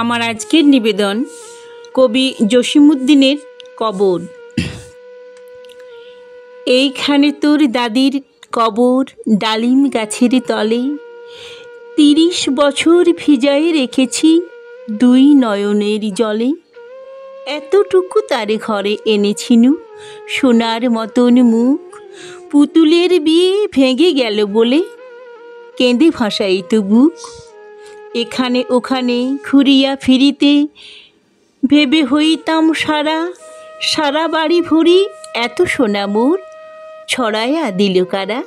আমার আজকের নিবেদন কবি জসিমউদ্দিনের কবর। এইখানে তোর দাদির কবর, ডালিম গাছের তলে ৩০ বছর ভিজায়ে রেখেছি দুই নয়নের জলে। এতটুকু তার ঘরে এনেছিনু সোনার মতন মুখ, পুতুলের বিয়ে ভেঙে গেল বলে কেঁদে ভাসাইত বুক। এখানে ওখানে ঘুরিয়া ফিরিতে ভেবে হইতাম সারা, সারা বাড়ি ভরি এত সোনা মোর ছড়াইয়া দিল কারা।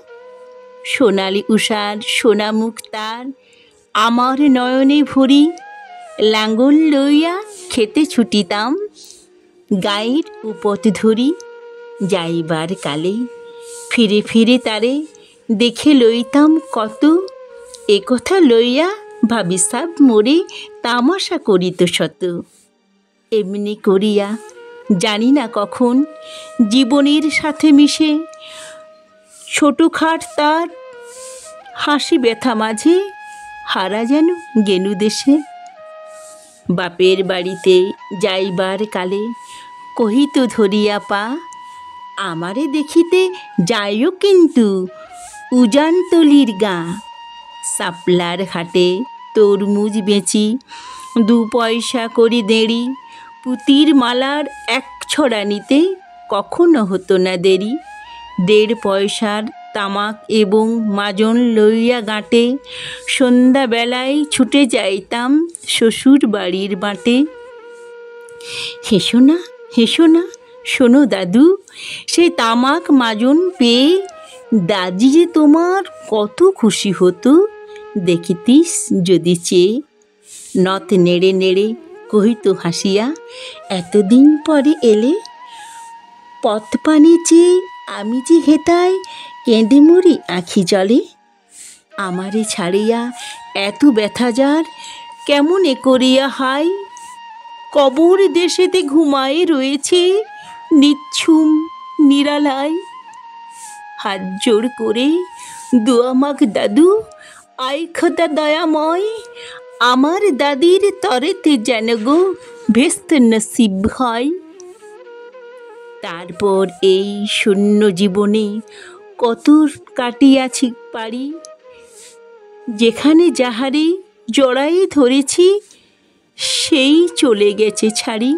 সোনালি উষার সোনা মুখ তার আমার নয়নে ভরি, লাঙ্গল লইয়া খেতে ছুটিতাম গায়ের উপত ধরি। যাইবার কালে ফিরে ফিরে তারে দেখে লইতাম কত, এ কথা লইয়া ভাবি সাব মোরে তামাশা করিত শত। এমনি করিয়া জানি না কখন জীবনের সাথে মিশে ছোটোখাট তার হাসি ব্যথা মাঝে হারা যেন গেনু দেশে। বাপের বাড়িতে যাইবার কালে কহিত ধরিয়া পা, আমারে দেখিতে যাইও কিন্তু উজানতলির গা। শাপলার হাটে তরমুজ বেচি ২ পয়সা করি দেরি, পুতির মালার ১ ছড়া নিতে কখনো হতো না দেরি। ১.৫ পয়সার তামাক এবং মাজন লইয়া গাঁটে সন্ধ্যাবেলায় ছুটে যাইতাম শ্বশুর বাড়ির বাটে। হেসো না হেসো না শোনো দাদু, সেই তামাক মাজন পেয়ে দাদি যে তোমার কত খুশি হতো দেখিতিস যদি চেয়ে। নথ নেড়ে নেড়ে কহিত হাসিয়া, এতদিন পরে এলে। পথ পানে চেয়ে আমি যে হেতায় কেঁদে মরি আঁখি জলে। আমারে ছাড়িয়া এত ব্যথা যার কেমনে করিয়া হায়, কবর দেশেতে ঘুমায়ে রয়েছে নিচ্ছুম নিরালায়। হাত জোর করে দোয়া মাগ দাদু, আই খোদা দয়াময়, আমার দাদির তরেতে যেন গো ভেস্ত নসিব হয়। তারপর এই শূন্য জীবনে কত কাটিয়াছি পারি, যেখানে যাহারে জড়াই ধরেছি সেই চলে গেছে ছাড়ি।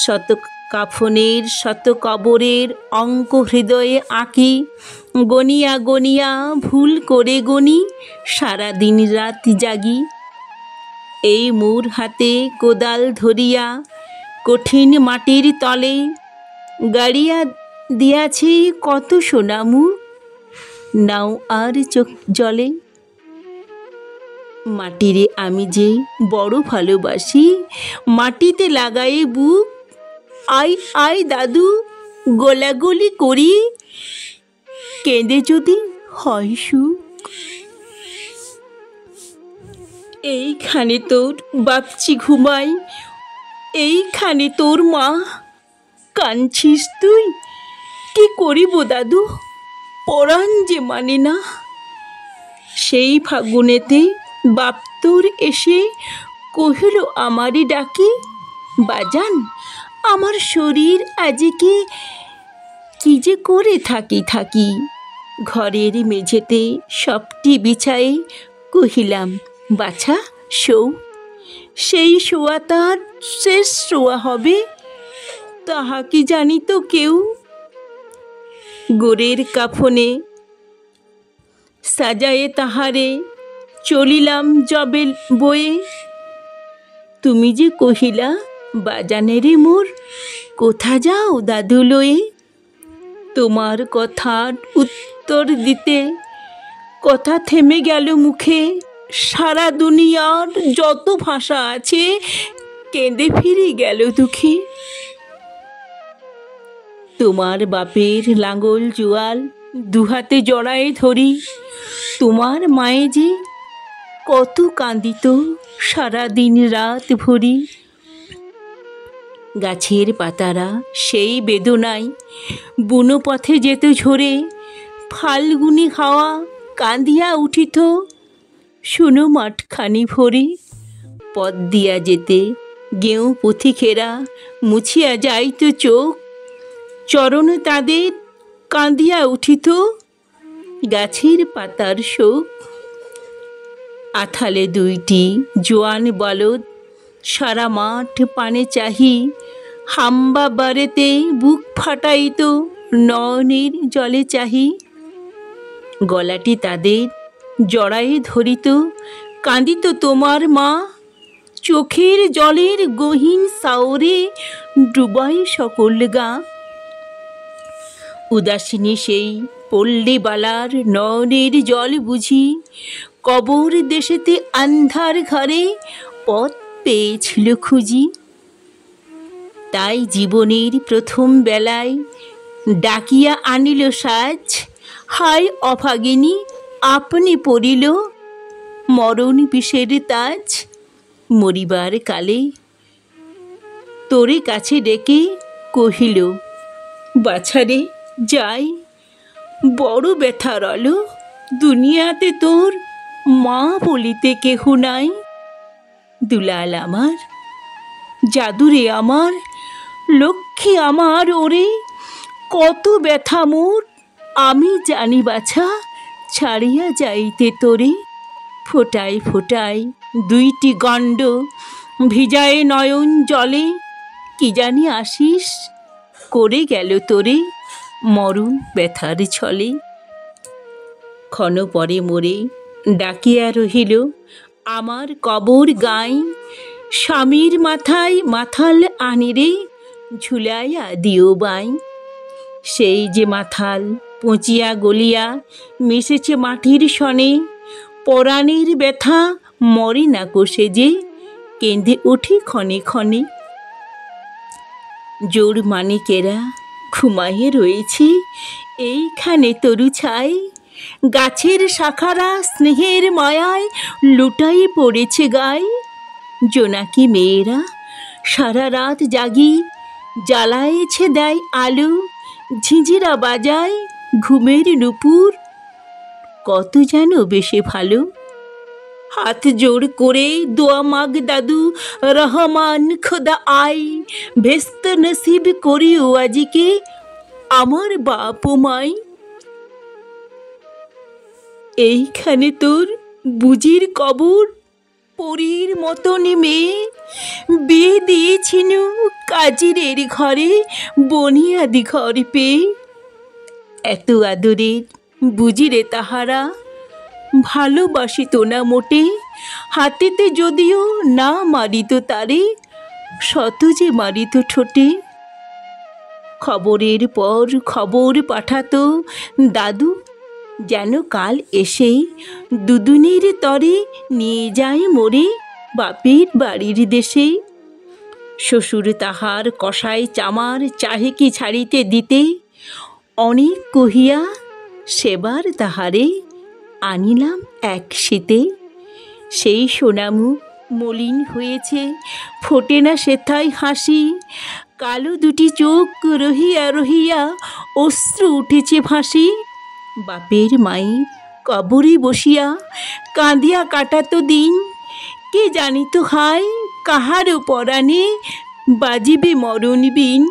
শত কাফনের শত কবরের অঙ্ক হৃদয়ে আঁকি, গনিয়া গনিয়া ভুল করে গনি সারাদিন রাত জাগি। এই মোর হাতে কোদাল ধরিয়া কঠিন মাটির তলে গাড়িয়া দিয়াছি কত সোনামু, নাও আর চোখ জলে। মাটিরে আমি যে বড় ভালোবাসি, মাটিতে লাগাই বুক। আই আই দাদু গোলাগুলি করি, কেঁদে যদি হয় সুখ। এইখানে তোর বাপচি ঘুমাই, এইখানে তোর মা, কাঁদছিস তুই কি করিব দাদু, পরাণ যে মানে না। সেই ফাগুনেতে বাপ তোর এসে কহিল আমারই ডাকি, বাজান আমার শরীর আজকে কি যে করে থাকি থাকি। ঘরের মেঝেতে সবটি বিছায়ে কহিলাম, বাছা শোও। সেই শোয়া তার শেষ শোয়া হবে তাহা কি জানিত কেউ। গোরের কাফনে সাজায়ে তাহারে চলিলাম যবে বয়ে। তুমি যে কহিলা বাজানেরে মোর, কোথা যাও দাদু লয়ে। তোমার কথার উত্তর দিতে কথা থেমে গেল মুখে, সারা দুনিয়ার যত ভাষা আছে কেঁদে ফিরে গেল দুঃখে। তোমার বাপের লাঙ্গল জোয়াল ২ হাতে জড়ায়ে ধরি, তোমার মায়ে যে কত কাঁদিত সারাদিন রাত ভরি। গাছের পাতারা সেই বেদনায় বুনো পথে যেত ঝরে, ফাল্গুনি হাওয়া কাঁদিয়া উঠিত শুনো মাঠখানি ভরে। পথ দিয়া যেতে গেঁয়ো পথিকেরা মুছিয়া যাইত চোখ, চরণ তাদের কাঁদিয়া উঠিত গাছের পাতার শোক। আথালে দুইটি জোয়ান বলদ সারা মাঠ পানে চাহি, হাম্বা বাড়িতে বুক ফাটাইত নয়নের জলে চাহি। গলাটি তাদের জড়ায়ে ধরিত, কাঁদিত তোমার মা, চোখের জলের গহীন সাওরে ডুবাই সকল গা। উদাসিনী সেই পল্লীবালার নয়নের জল বুঝি কবর দেশেতে আন্ধার ঘরে পথ পেয়েছিল খুঁজি। তাই জীবনের প্রথম বেলায় ডাকিয়া আনিল সাজ, হায় অভাগিনী আপনি পড়িল মরণ বিষের তাজ। মরিবার কালে তোরে কাছে ডেকে কহিল, বাছারে যাই, বড় ব্যথা রল, দুনিয়াতে তোর মা বলিতে কেহ নাই। দুলাল আমার, জাদুরে আমার, লক্ষ্মী আমার, ওরে কত ব্যথা মোর আমি জানি বাছা, ছাড়িয়া যাইতে তোরে। ফোটায় ফোটায় দুইটি গণ্ড ভিজায় নয়ন জলে, কি জানি আসিস করে গেল তোরে মরণ ব্যথার ছলে। ক্ষণ পরে মোরে ডাকিয়া রহিল আমার কবর গাই, স্বামীর মাথায় মাথাল আনিরে ঝুলাইয়া দিও বাই। সেই যে মাথাল পচিয়া গলিয়া মিশেছে মাটির সনে, পরাণের ব্যথা মরে না কোষে যে কেঁদে ওঠে ক্ষণে ক্ষণে। জোর মানিকেরা ঘুমাইয়ে রয়েছে এইখানে তরু ছাই, গাছের শাখারা স্নেহের মায়ায় লুটাই পড়েছে গায়ে। জোনাকি মেয়েরা সারা রাত জাগি জ্বালায়েছে দেয় আলো, ঝিঁঝিরা বাজায় ঘুমের নুপুর কত যেন বেশে ভালো। হাত জোর করে দোয়া মাগ দাদু রহমান খোদা আই, ভেস্ত নসিব করিও আজিকে আমার বাপ ও মাই। এইখানে তোর বুজির কবর, পরীর মতন মেয়ে বিয়ে দিয়েছিল কাজিরের ঘরে বনিয়াদি ঘর পেয়ে। এত আদরের বুজিরে তাহারা ভালোবাসিত না মোটে, হাতেতে যদিও না মারিত তারে শত যে মারিত ঠোঁটে। খবরের পর খবর পাঠাতো দাদু, যেন কাল এসে দুদিনের তরে নিয়ে যায় মোরে বাপের বাড়ির দেশে। শ্বশুর তাহার কষাই চামার চাহে কি ছাড়িতে দিতে, অনেক কহিয়া সেবার তাহারে আনিলাম এক শীতে। সেই সোনামুখ মলিন হয়েছে, ফোটে না সেথায় হাসি, কালো দুটি চোখ রহিয়া রহিয়া অশ্রু উঠেছে ভাসি। বাপের মাই কবরে বসিয়া কাঁদিয়া কাটাতো দিন, কে জানিত হায় কাহারও পরাণে বাজিবে মরণ বিন।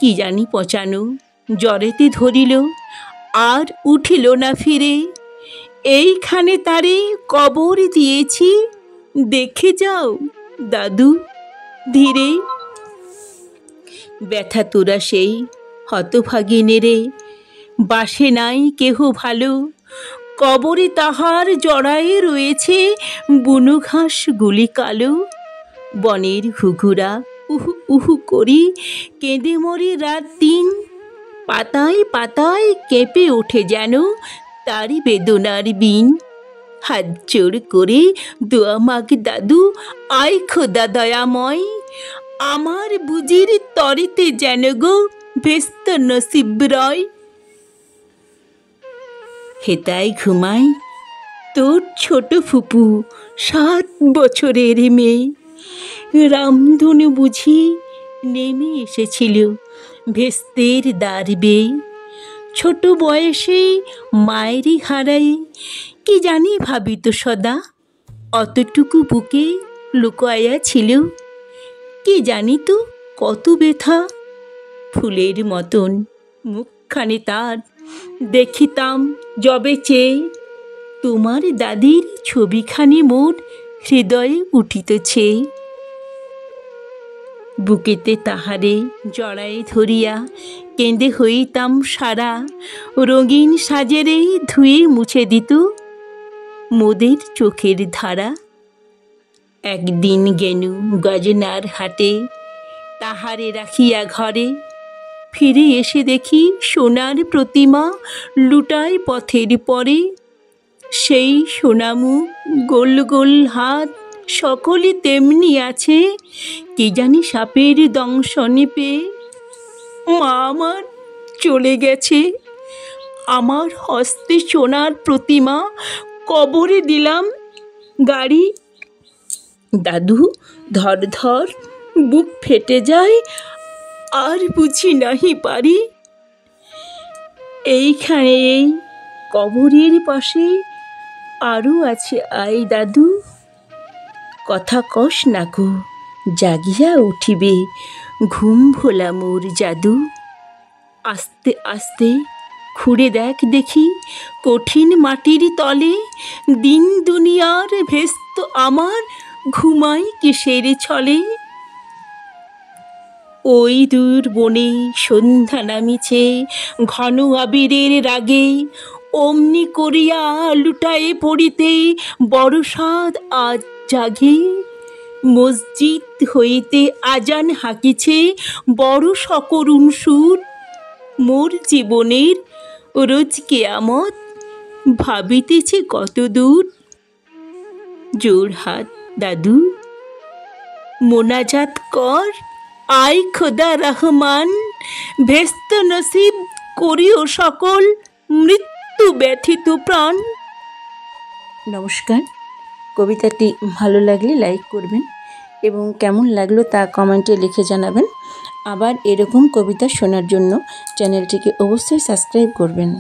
কি জানি পচানো জ্বরেতে ধরিল আর উঠিল না ফিরে, এইখানে তারে কবর দিয়েছি দেখে যাও দাদু ধীরে। ব্যথা তোরা সেই হতভাগিনেরে বাসে নাই কেহ ভালো, কবরে তাহার জড়ায়ে রয়েছে বুনো ঘাস গুলি কালো। বনের ঘুঘুরা উহু উহু করি কেঁদে মরে রাত দিন, পাতায় পাতায় কেঁপে ওঠে যেন তারি বেদনার বিন। হাত জোর করে দোয়া মাগ দাদু আয় খোদা দয়াময়, আমার বুজির তরিতে যেন গো ভেস্ত নসিব রয়। হেতায় ঘুমাই তোর ছোট ফুপু 7 বছরের মেয়ে, রামধনু বুঝি নেমে এসেছিল ভেস্তের দ্বার বেয়ে। ছোট বয়সে মায়েরই হারাই কি জানি ভাবিত সদা, অতটুকু বুকে লুকাইয়া ছিল, কি জানি তো কত ব্যথা। ফুলের মতন মুখখানি তার দেখিতাম যবে চেয়ে, তোমার দাদির ছবিখানি মোর হৃদয়ে উঠিতেছে। বুকেতে তাহারে জড়াই ধরিয়া কেঁদে হইতাম সারা, রঙিন সাজেরে ধুয়ে মুছে দিত মোদের চোখের ধারা। একদিন গেনু গজনার হাটে, তাহারে রাখিয়া ঘরে, ফিরে এসে দেখি সোনার প্রতিমা লুটায় পথের পরে। সেই সোনামুখ, গোল গোল হাত, সকলে তেমনি আছে, কি জানি সাপের দংশনে পেয়ে। মা আমার চলে গেছে, আমার হস্তে সোনার প্রতিমা কবরে দিলাম গাড়ি। দাদু ধর ধর বুক ফেটে যায়, আর বুঝি নাহি পারি। এইখানে এই কবরের পাশে আরও আছে আই দাদু, কথা কস না গো, জাগিয়া উঠিবে ঘুম ভোলা মোর জাদু। আস্তে আস্তে খুঁড়ে দেখ দেখি কঠিন মাটির তলে, দিন দুনিয়ার ভেস্ত আমার ঘুমাই কিসের ছলে। ওই দূর বনে সন্ধ্যা নামিছে ঘন আবিরের রাগে, অমনি করিয়া লুটায়ে পড়িতে বড় সাধ আজ জাগে। মসজিদ হইতে আজান হাঁকিছে বড় সকরুণ সুর, মোর জীবনের রোজ কেয়ামত ভাবিতেছে কত দূর। জোর হাত দাদু, মোনাজাত কর, আয় খোদা রহমান, ভেস্ত নসিব করিও সকল মৃত্যু ব্যথিত প্রাণ। নমস্কার। কবিতাটি ভালো লাগলে লাইক করবেন এবং কেমন লাগলো তা কমেন্টে লিখে জানাবেন। আবার এরকম কবিতা শোনার জন্য চ্যানেলটিকে অবশ্যই সাবস্ক্রাইব করবেন।